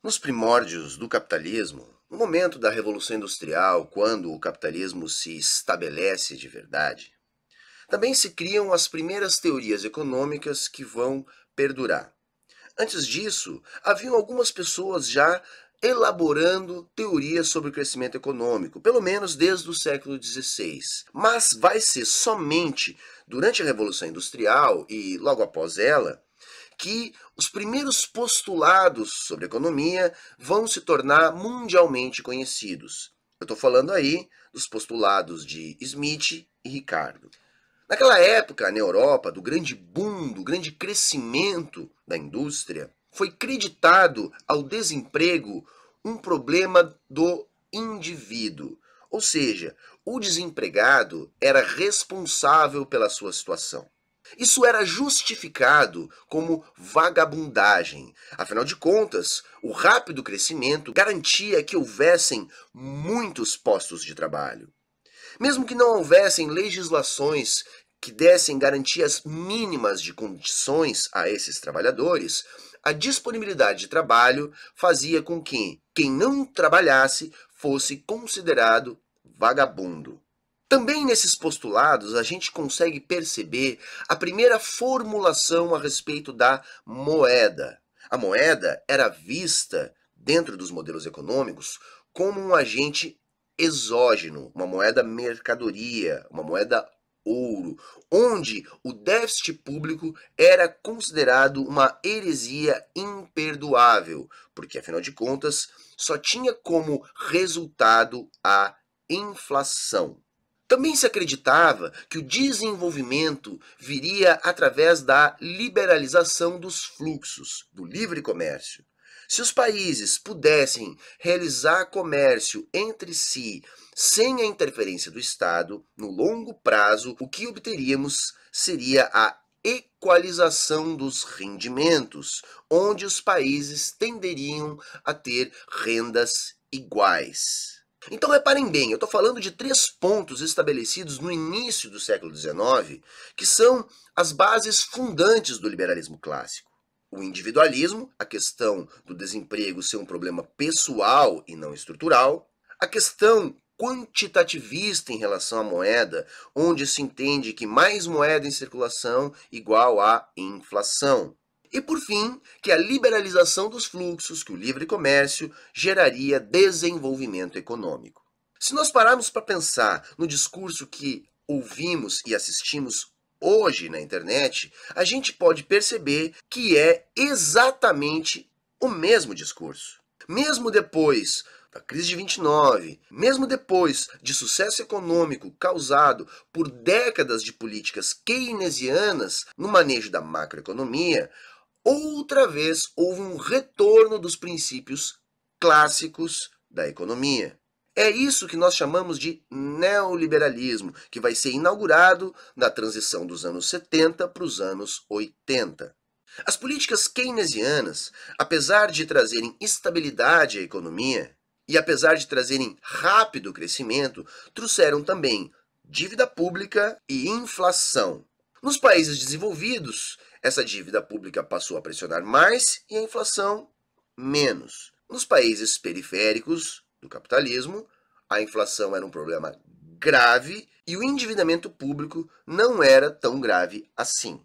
Nos primórdios do capitalismo, no momento da Revolução Industrial, quando o capitalismo se estabelece de verdade, também se criam as primeiras teorias econômicas que vão perdurar. Antes disso, haviam algumas pessoas já elaborando teorias sobre o crescimento econômico, pelo menos desde o século XVI. Mas vai ser somente durante a Revolução Industrial e logo após ela que os primeiros postulados sobre economia vão se tornar mundialmente conhecidos. Eu estou falando aí dos postulados de Smith e Ricardo. Naquela época, na Europa, do grande boom, do grande crescimento da indústria, foi creditado ao desemprego um problema do indivíduo. Ou seja, o desempregado era responsável pela sua situação. Isso era justificado como vagabundagem. Afinal de contas, o rápido crescimento garantia que houvessem muitos postos de trabalho. Mesmo que não houvessem legislações que dessem garantias mínimas de condições a esses trabalhadores, a disponibilidade de trabalho fazia com que quem não trabalhasse fosse considerado vagabundo. Também nesses postulados a gente consegue perceber a primeira formulação a respeito da moeda. A moeda era vista, dentro dos modelos econômicos, como um agente exógeno, uma moeda mercadoria, uma moeda ouro, onde o déficit público era considerado uma heresia imperdoável, porque afinal de contas só tinha como resultado a inflação. Também se acreditava que o desenvolvimento viria através da liberalização dos fluxos, do livre comércio. Se os países pudessem realizar comércio entre si sem a interferência do Estado, no longo prazo, o que obteríamos seria a equalização dos rendimentos, onde os países tenderiam a ter rendas iguais. Então reparem bem, eu estou falando de 3 pontos estabelecidos no início do século XIX, que são as bases fundantes do liberalismo clássico. O individualismo, a questão do desemprego ser um problema pessoal e não estrutural, a questão quantitativista em relação à moeda, onde se entende que mais moeda em circulação igual a inflação. E por fim, que a liberalização dos fluxos, que o livre comércio geraria desenvolvimento econômico. Se nós pararmos para pensar no discurso que ouvimos e assistimos hoje na internet, a gente pode perceber que é exatamente o mesmo discurso. Mesmo depois da crise de 29, mesmo depois de sucesso econômico causado por décadas de políticas keynesianas no manejo da macroeconomia, outra vez houve um retorno dos princípios clássicos da economia. É isso que nós chamamos de neoliberalismo, que vai ser inaugurado na transição dos anos 70 para os anos 80. As políticas keynesianas, apesar de trazerem estabilidade à economia e apesar de trazerem rápido crescimento, trouxeram também dívida pública e inflação. Nos países desenvolvidos, essa dívida pública passou a pressionar mais e a inflação menos. Nos países periféricos do capitalismo, a inflação era um problema grave e o endividamento público não era tão grave assim.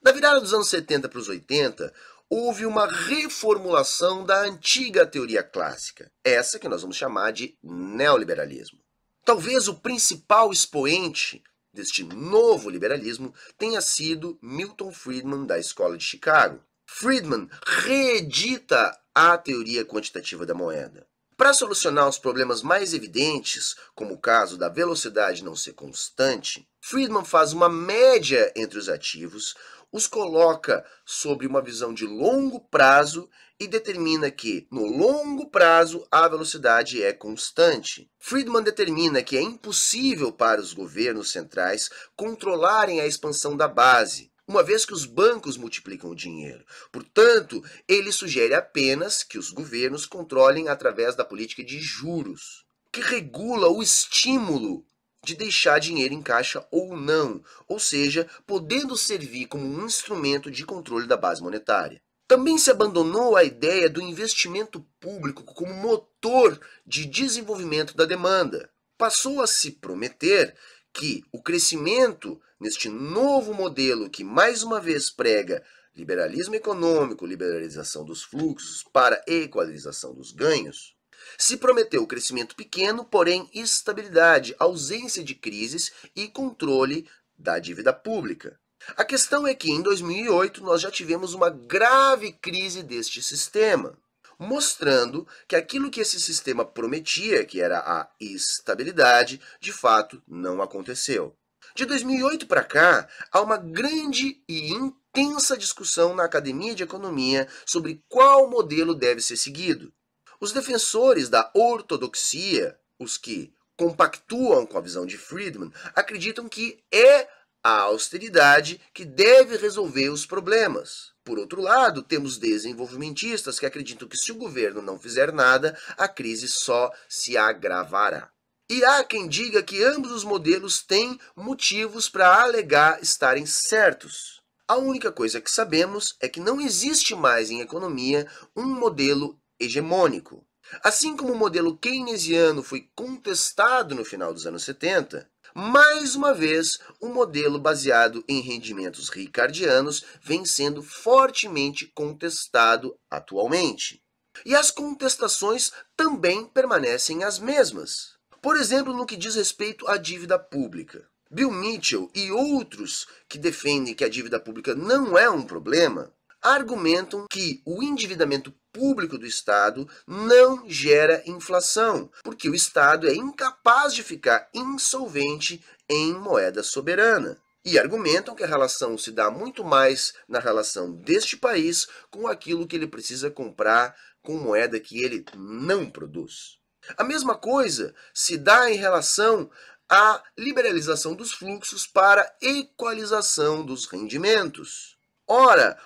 Da virada dos anos 70 para os 80, houve uma reformulação da antiga teoria clássica, essa que nós vamos chamar de neoliberalismo. Talvez o principal expoente deste novo liberalismo tenha sido Milton Friedman, da Escola de Chicago. Friedman reedita a teoria quantitativa da moeda. Para solucionar os problemas mais evidentes, como o caso da velocidade não ser constante, Friedman faz uma média entre os ativos, os coloca sobre uma visão de longo prazo e determina que, no longo prazo, a velocidade é constante. Friedman determina que é impossível para os governos centrais controlarem a expansão da base, uma vez que os bancos multiplicam o dinheiro. Portanto, ele sugere apenas que os governos controlem através da política de juros, que regula o estímulo de deixar dinheiro em caixa ou não, ou seja, podendo servir como um instrumento de controle da base monetária. Também se abandonou a ideia do investimento público como motor de desenvolvimento da demanda. Passou a se prometer que o crescimento neste novo modelo que mais uma vez prega liberalismo econômico, liberalização dos fluxos para equalização dos ganhos, se prometeu crescimento pequeno, porém estabilidade, ausência de crises e controle da dívida pública. A questão é que em 2008 nós já tivemos uma grave crise deste sistema, mostrando que aquilo que esse sistema prometia, que era a estabilidade, de fato não aconteceu. De 2008 para cá, há uma grande e intensa discussão na academia de economia sobre qual modelo deve ser seguido. Os defensores da ortodoxia, os que compactuam com a visão de Friedman, acreditam que é a austeridade que deve resolver os problemas. Por outro lado, temos desenvolvimentistas que acreditam que se o governo não fizer nada, a crise só se agravará. E há quem diga que ambos os modelos têm motivos para alegar estarem certos. A única coisa que sabemos é que não existe mais em economia um modelo hegemônico. Assim como o modelo keynesiano foi contestado no final dos anos 70, mais uma vez, um modelo baseado em rendimentos ricardianos vem sendo fortemente contestado atualmente. E as contestações também permanecem as mesmas. Por exemplo, no que diz respeito à dívida pública. Bill Mitchell e outros que defendem que a dívida pública não é um problema, argumentam que o endividamento público do Estado não gera inflação, porque o Estado é incapaz de ficar insolvente em moeda soberana. E argumentam que a relação se dá muito mais na relação deste país com aquilo que ele precisa comprar com moeda que ele não produz. A mesma coisa se dá em relação à liberalização dos fluxos para equalização dos rendimentos. Ora,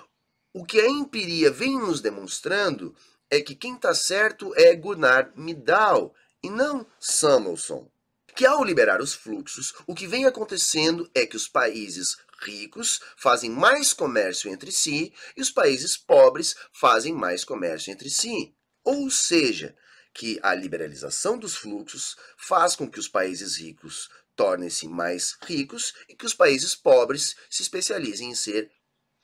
o que a empiria vem nos demonstrando é que quem está certo é Gunnar Myrdal e não Samuelson. Que ao liberar os fluxos, o que vem acontecendo é que os países ricos fazem mais comércio entre si e os países pobres fazem mais comércio entre si. Ou seja, que a liberalização dos fluxos faz com que os países ricos tornem-se mais ricos e que os países pobres se especializem em ser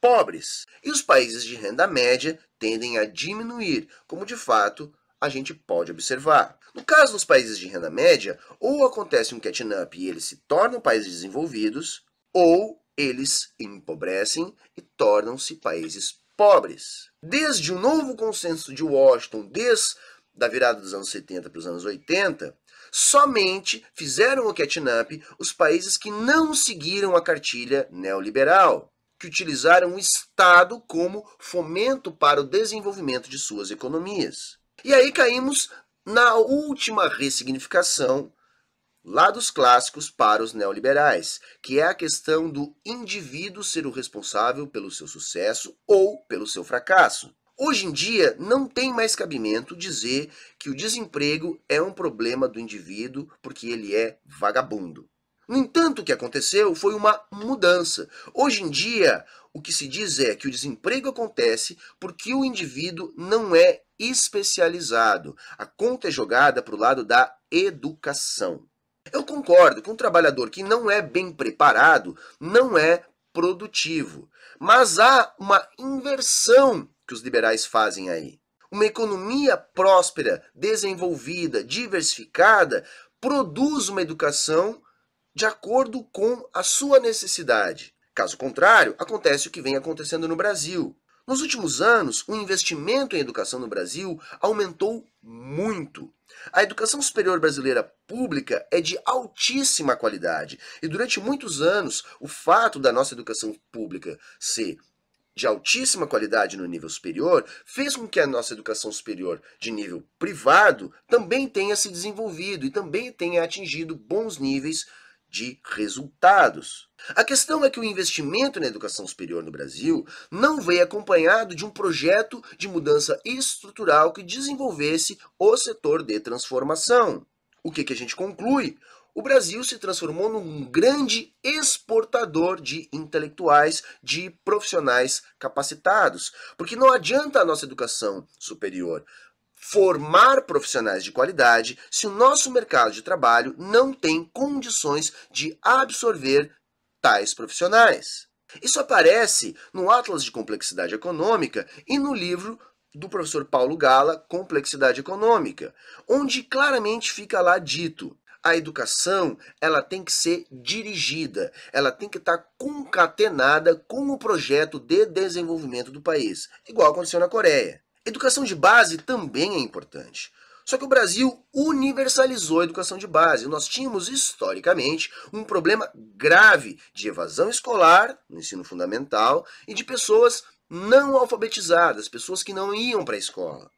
pobres. E os países de renda média tendem a diminuir, como de fato a gente pode observar. No caso dos países de renda média, ou acontece um catch-up e eles se tornam países desenvolvidos, ou eles empobrecem e tornam-se países pobres. Desde o novo consenso de Washington, desde a virada dos anos 70 para os anos 80, somente fizeram o catch-up os países que não seguiram a cartilha neoliberal, que utilizaram o Estado como fomento para o desenvolvimento de suas economias. E aí caímos na última ressignificação lá dos clássicos para os neoliberais, que é a questão do indivíduo ser o responsável pelo seu sucesso ou pelo seu fracasso. Hoje em dia, não tem mais cabimento dizer que o desemprego é um problema do indivíduo porque ele é vagabundo. No entanto, o que aconteceu foi uma mudança. Hoje em dia, o que se diz é que o desemprego acontece porque o indivíduo não é especializado. A conta é jogada para o lado da educação. Eu concordo que um trabalhador que não é bem preparado não é produtivo. Mas há uma inversão que os liberais fazem aí. Uma economia próspera, desenvolvida, diversificada, produz uma educação de acordo com a sua necessidade. Caso contrário, acontece o que vem acontecendo no Brasil. Nos últimos anos, o investimento em educação no Brasil aumentou muito. A educação superior brasileira pública é de altíssima qualidade e durante muitos anos o fato da nossa educação pública ser de altíssima qualidade no nível superior fez com que a nossa educação superior de nível privado também tenha se desenvolvido e também tenha atingido bons níveis de resultados. A questão é que o investimento na educação superior no Brasil não veio acompanhado de um projeto de mudança estrutural que desenvolvesse o setor de transformação. O que a gente conclui? o Brasil se transformou num grande exportador de intelectuais, de profissionais capacitados, porque não adianta a nossa educação superior formar profissionais de qualidade se o nosso mercado de trabalho não tem condições de absorver tais profissionais. Isso aparece no Atlas de Complexidade Econômica e no livro do professor Paulo Gala, Complexidade Econômica, onde claramente fica lá dito: a educação, ela tem que ser dirigida, ela tem que estar concatenada com o projeto de desenvolvimento do país, igual aconteceu na Coreia. Educação de base também é importante. Só que o Brasil universalizou a educação de base. Nós tínhamos, historicamente, um problema grave de evasão escolar no ensino fundamental e de pessoas não alfabetizadas, pessoas que não iam para a escola.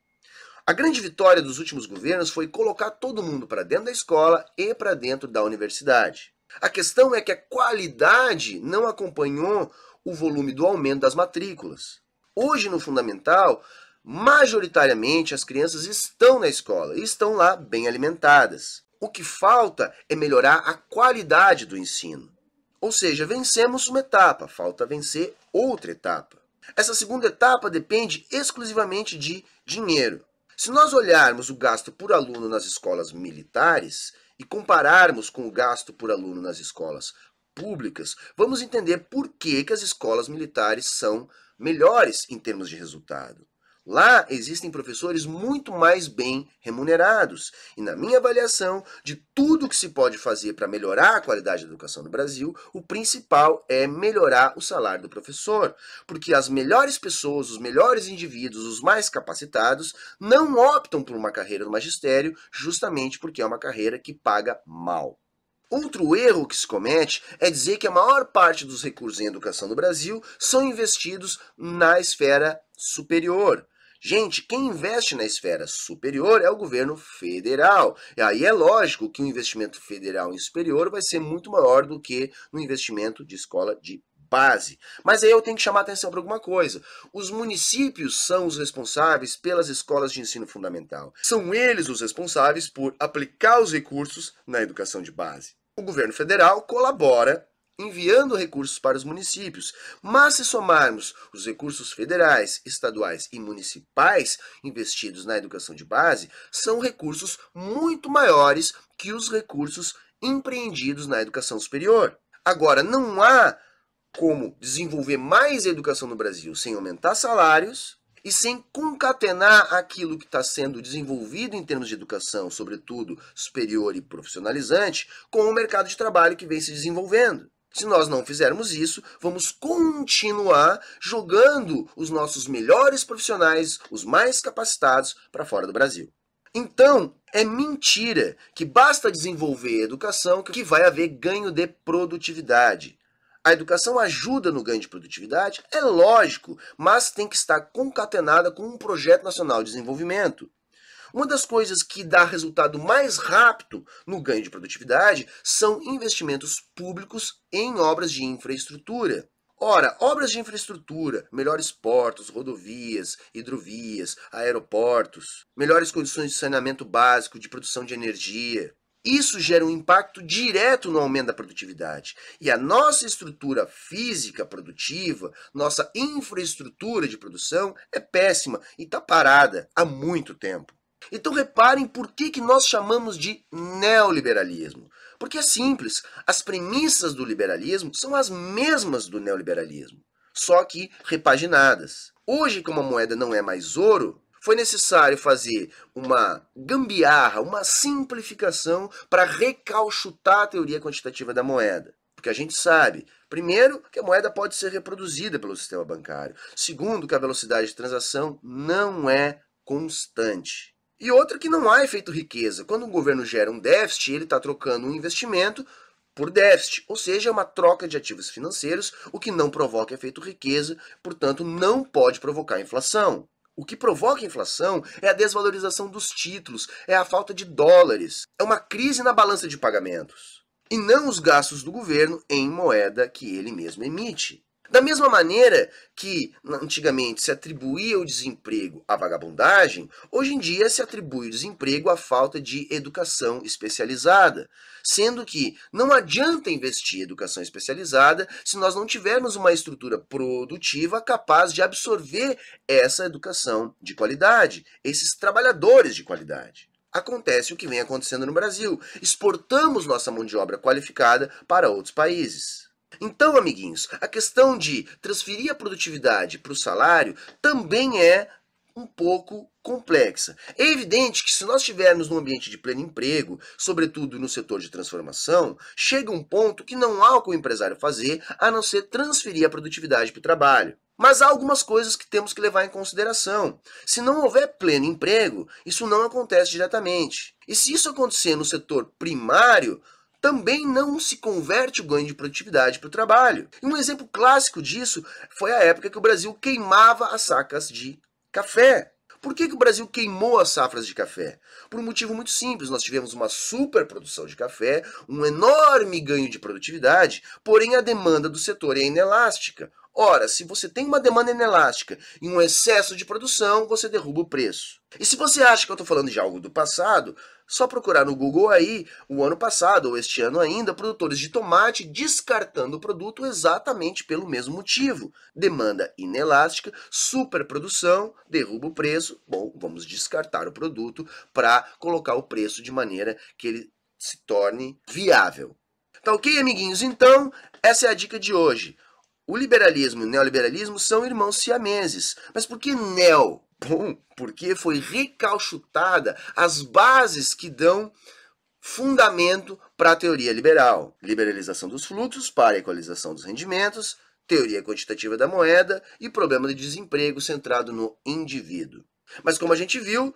A grande vitória dos últimos governos foi colocar todo mundo para dentro da escola e para dentro da universidade. A questão é que a qualidade não acompanhou o volume do aumento das matrículas. Hoje, no fundamental, majoritariamente as crianças estão na escola e estão lá bem alimentadas. O que falta é melhorar a qualidade do ensino. Ou seja, vencemos uma etapa, falta vencer outra etapa. Essa segunda etapa depende exclusivamente de dinheiro. Se nós olharmos o gasto por aluno nas escolas militares e compararmos com o gasto por aluno nas escolas públicas, vamos entender por que as escolas militares são melhores em termos de resultado. Lá existem professores muito mais bem remunerados. E na minha avaliação de tudo que se pode fazer para melhorar a qualidade da educação no Brasil, o principal é melhorar o salário do professor. Porque as melhores pessoas, os melhores indivíduos, os mais capacitados, não optam por uma carreira no magistério justamente porque é uma carreira que paga mal. Outro erro que se comete é dizer que a maior parte dos recursos em educação no Brasil são investidos na esfera superior. Gente, quem investe na esfera superior é o governo federal. E aí é lógico que o investimento federal em superior vai ser muito maior do que no investimento de escola de base. Mas aí eu tenho que chamar a atenção para alguma coisa. Os municípios são os responsáveis pelas escolas de ensino fundamental. São eles os responsáveis por aplicar os recursos na educação de base. O governo federal colabora enviando recursos para os municípios. Mas se somarmos os recursos federais, estaduais e municipais investidos na educação de base, são recursos muito maiores que os recursos empreendidos na educação superior. Agora, não há como desenvolver mais a educação no Brasil sem aumentar salários e sem concatenar aquilo que está sendo desenvolvido em termos de educação, sobretudo superior e profissionalizante, com o mercado de trabalho que vem se desenvolvendo. Se nós não fizermos isso, vamos continuar jogando os nossos melhores profissionais, os mais capacitados, para fora do Brasil. Então, é mentira que basta desenvolver a educação que vai haver ganho de produtividade. A educação ajuda no ganho de produtividade? É lógico, mas tem que estar concatenada com um projeto nacional de desenvolvimento. Uma das coisas que dá resultado mais rápido no ganho de produtividade são investimentos públicos em obras de infraestrutura. Ora, obras de infraestrutura, melhores portos, rodovias, hidrovias, aeroportos, melhores condições de saneamento básico, de produção de energia. Isso gera um impacto direto no aumento da produtividade. E a nossa estrutura física produtiva, nossa infraestrutura de produção é péssima e está parada há muito tempo. Então reparem por que nós chamamos de neoliberalismo. Porque é simples, as premissas do liberalismo são as mesmas do neoliberalismo, só que repaginadas. Hoje, como a moeda não é mais ouro, foi necessário fazer uma gambiarra, uma simplificação para recauchutar a teoria quantitativa da moeda. Porque a gente sabe, primeiro, que a moeda pode ser reproduzida pelo sistema bancário. Segundo, que a velocidade de transação não é constante. E outra, que não há efeito riqueza. Quando um governo gera um déficit, ele está trocando um investimento por déficit, ou seja, uma troca de ativos financeiros, o que não provoca efeito riqueza, portanto, não pode provocar inflação. O que provoca inflação é a desvalorização dos títulos, é a falta de dólares, é uma crise na balança de pagamentos, e não os gastos do governo em moeda que ele mesmo emite. Da mesma maneira que antigamente se atribuía o desemprego à vagabundagem, hoje em dia se atribui o desemprego à falta de educação especializada, sendo que não adianta investir em educação especializada se nós não tivermos uma estrutura produtiva capaz de absorver essa educação de qualidade, esses trabalhadores de qualidade. Acontece o que vem acontecendo no Brasil: exportamos nossa mão de obra qualificada para outros países. Então, amiguinhos, a questão de transferir a produtividade para o salário também é um pouco complexa. É evidente que se nós estivermos num ambiente de pleno emprego, sobretudo no setor de transformação, chega um ponto que não há o que o empresário fazer a não ser transferir a produtividade para o trabalho. Mas há algumas coisas que temos que levar em consideração. Se não houver pleno emprego, isso não acontece diretamente. E se isso acontecer no setor primário, também não se converte o ganho de produtividade para o trabalho. E um exemplo clássico disso foi a época que o Brasil queimava as sacas de café. Por que o Brasil queimou as safras de café? Por um motivo muito simples: nós tivemos uma superprodução de café, um enorme ganho de produtividade, porém a demanda do setor é inelástica. Ora, se você tem uma demanda inelástica e um excesso de produção, você derruba o preço. E se você acha que eu estou falando de algo do passado, só procurar no Google aí, o ano passado ou este ano ainda, produtores de tomate descartando o produto exatamente pelo mesmo motivo. Demanda inelástica, superprodução, derruba o preço. Bom, vamos descartar o produto para colocar o preço de maneira que ele se torne viável. Tá ok, amiguinhos? Então, essa é a dica de hoje. O liberalismo e o neoliberalismo são irmãos siameses. Mas por que neo? Bom, porque foi recalchutada as bases que dão fundamento para a teoria liberal. Liberalização dos fluxos para a equalização dos rendimentos, teoria quantitativa da moeda e problema de desemprego centrado no indivíduo. Mas como a gente viu,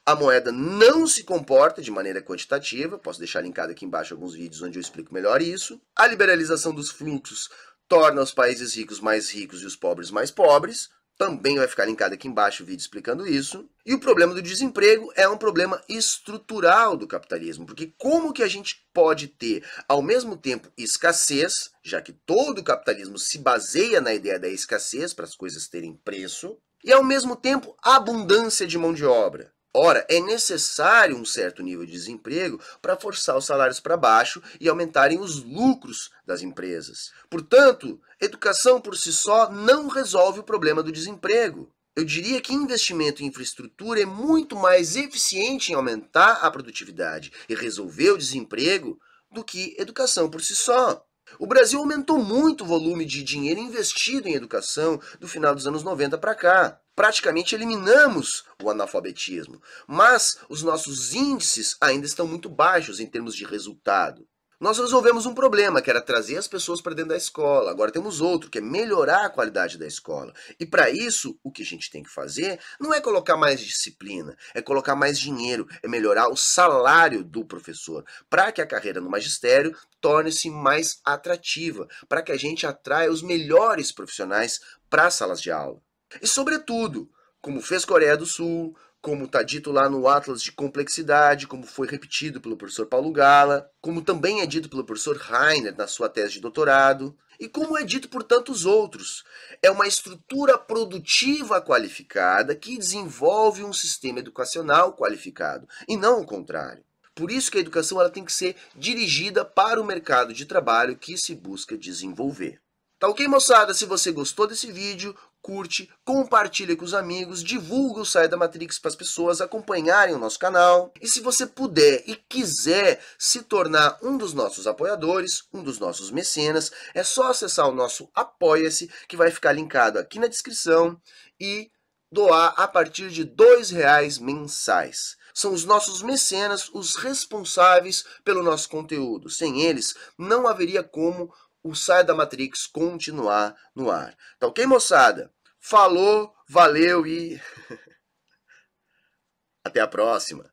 a moeda não se comporta de maneira quantitativa. Posso deixar linkado aqui embaixo alguns vídeos onde eu explico melhor isso. A liberalização dos fluxos torna os países ricos mais ricos e os pobres mais pobres. Também vai ficar linkado aqui embaixo o vídeo explicando isso. E o problema do desemprego é um problema estrutural do capitalismo, porque como que a gente pode ter, ao mesmo tempo, escassez, já que todo o capitalismo se baseia na ideia da escassez para as coisas terem preço, e ao mesmo tempo abundância de mão de obra? Ora, é necessário um certo nível de desemprego para forçar os salários para baixo e aumentarem os lucros das empresas. Portanto, educação por si só não resolve o problema do desemprego. Eu diria que investimento em infraestrutura é muito mais eficiente em aumentar a produtividade e resolver o desemprego do que educação por si só. O Brasil aumentou muito o volume de dinheiro investido em educação do final dos anos 90 para cá. Praticamente eliminamos o analfabetismo, mas os nossos índices ainda estão muito baixos em termos de resultado. Nós resolvemos um problema, que era trazer as pessoas para dentro da escola. Agora temos outro, que é melhorar a qualidade da escola. E para isso, o que a gente tem que fazer não é colocar mais disciplina, é colocar mais dinheiro, é melhorar o salário do professor, para que a carreira no magistério torne-se mais atrativa, para que a gente atraia os melhores profissionais para as salas de aula. E, sobretudo, como fez Coreia do Sul, como está dito lá no Atlas de Complexidade, como foi repetido pelo professor Paulo Gala, como também é dito pelo professor Rainer na sua tese de doutorado, e como é dito por tantos outros. É uma estrutura produtiva qualificada que desenvolve um sistema educacional qualificado, e não o contrário. Por isso que a educação ela tem que ser dirigida para o mercado de trabalho que se busca desenvolver. Tá ok, moçada? Se você gostou desse vídeo, curte, compartilha com os amigos, divulga o Saia da Matrix para as pessoas acompanharem o nosso canal. E se você puder e quiser se tornar um dos nossos apoiadores, um dos nossos mecenas, é só acessar o nosso Apoia-se, que vai ficar linkado aqui na descrição, e doar a partir de R$ 2 mensais. São os nossos mecenas os responsáveis pelo nosso conteúdo. Sem eles, não haveria como o Saia da Matrix continuar no ar. Tá ok, moçada? Falou, valeu e até a próxima.